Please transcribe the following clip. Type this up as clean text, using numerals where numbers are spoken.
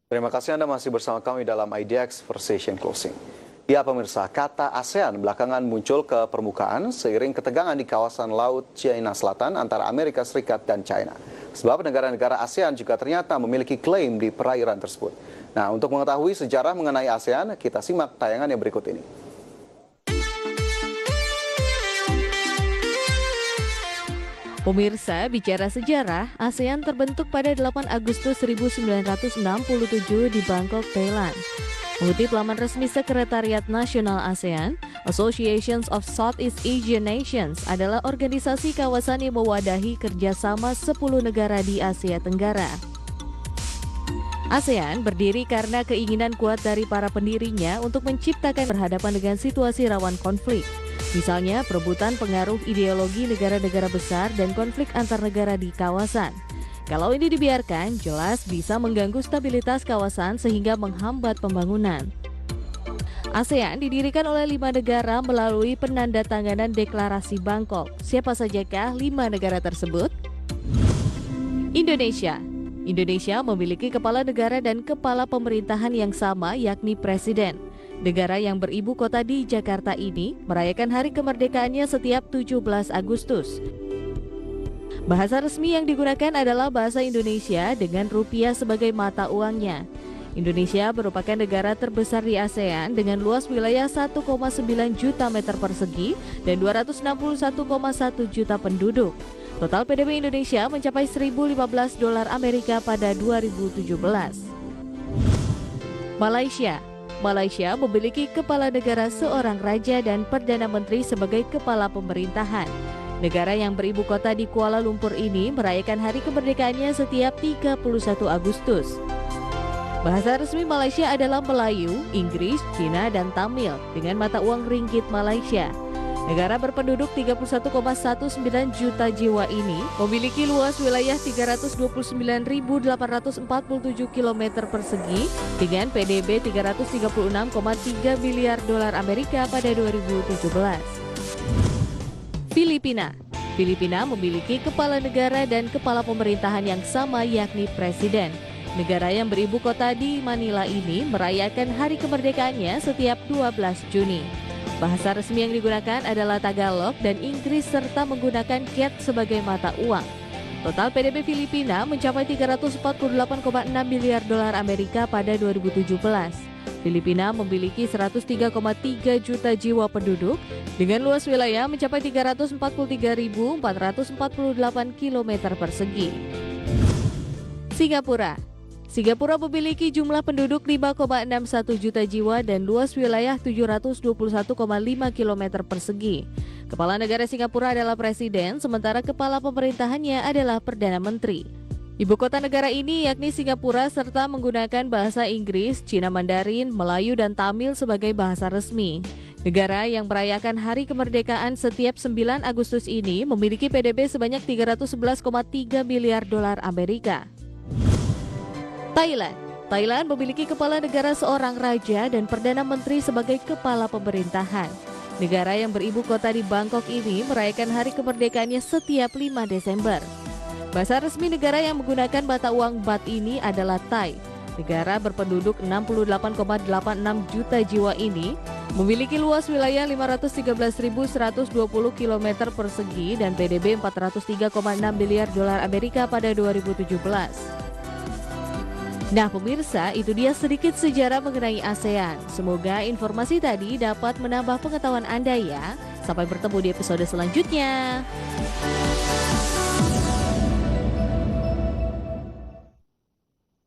Terima kasih Anda masih bersama kami dalam IDX Conversation Closing. Ya pemirsa, kata ASEAN belakangan muncul ke permukaan seiring ketegangan di kawasan Laut Cina Selatan antara Amerika Serikat dan China. Sebab negara-negara ASEAN juga ternyata memiliki klaim di perairan tersebut. Nah, untuk mengetahui sejarah mengenai ASEAN, kita simak tayangan yang berikut ini. Pemirsa, bicara sejarah, ASEAN terbentuk pada 8 Agustus 1967 di Bangkok, Thailand. Mengutip laman resmi Sekretariat Nasional ASEAN, Associations of Southeast Asian Nations adalah organisasi kawasan yang mewadahi kerjasama 10 negara di Asia Tenggara. ASEAN berdiri karena keinginan kuat dari para pendirinya untuk menciptakan berhadapan dengan situasi rawan konflik. Misalnya perebutan pengaruh ideologi negara-negara besar dan konflik antar negara di kawasan. Kalau ini dibiarkan, jelas bisa mengganggu stabilitas kawasan sehingga menghambat pembangunan. ASEAN didirikan oleh 5 negara melalui penandatanganan Deklarasi Bangkok. Siapa sajakah 5 negara tersebut? Indonesia. Indonesia memiliki kepala negara dan kepala pemerintahan yang sama, yakni presiden. Negara yang beribu kota di Jakarta ini merayakan hari kemerdekaannya setiap 17 Agustus. Bahasa resmi yang digunakan adalah bahasa Indonesia dengan rupiah sebagai mata uangnya. Indonesia merupakan negara terbesar di ASEAN dengan luas wilayah 1,9 juta meter persegi dan 261,1 juta penduduk. Total PDB Indonesia mencapai $1.015 Amerika pada 2017. Malaysia. Malaysia memiliki kepala negara seorang raja dan perdana menteri sebagai kepala pemerintahan. Negara yang beribu kota di Kuala Lumpur ini merayakan hari kemerdekaannya setiap 31 Agustus. Bahasa resmi Malaysia adalah Melayu, Inggris, Cina, dan Tamil dengan mata uang ringgit Malaysia. Negara berpenduduk 31,19 juta jiwa ini memiliki luas wilayah 329.847 km persegi dengan PDB $336,3 miliar Amerika pada 2017. Filipina. Filipina memiliki kepala negara dan kepala pemerintahan yang sama, yakni presiden. Negara yang beribu kota di Manila ini merayakan hari kemerdekaannya setiap 12 Juni. Bahasa resmi yang digunakan adalah Tagalog dan Inggris serta menggunakan kyat sebagai mata uang. Total PDB Filipina mencapai $348,6 miliar Amerika pada 2017. Filipina memiliki 103,3 juta jiwa penduduk dengan luas wilayah mencapai 343.448 km persegi. Singapura. Singapura memiliki jumlah penduduk 5,61 juta jiwa dan luas wilayah 721,5 km persegi. Kepala negara Singapura adalah presiden, sementara kepala pemerintahannya adalah Perdana Menteri. Ibu kota negara ini yakni Singapura serta menggunakan bahasa Inggris, Cina Mandarin, Melayu, dan Tamil sebagai bahasa resmi. Negara yang merayakan hari kemerdekaan setiap 9 Agustus ini memiliki PDB sebanyak $311,3 miliar Amerika. Thailand. Thailand memiliki kepala negara seorang raja dan perdana menteri sebagai kepala pemerintahan. Negara yang beribu kota di Bangkok ini merayakan hari kemerdekaannya setiap 5 Desember. Bahasa resmi negara yang menggunakan mata uang baht ini adalah Thai. Negara berpenduduk 68,86 juta jiwa ini memiliki luas wilayah 513.120 km persegi dan PDB $403,6 miliar Amerika pada 2017. Nah pemirsa, itu dia sedikit sejarah mengenai ASEAN. Semoga informasi tadi dapat menambah pengetahuan Anda ya. Sampai bertemu di episode selanjutnya.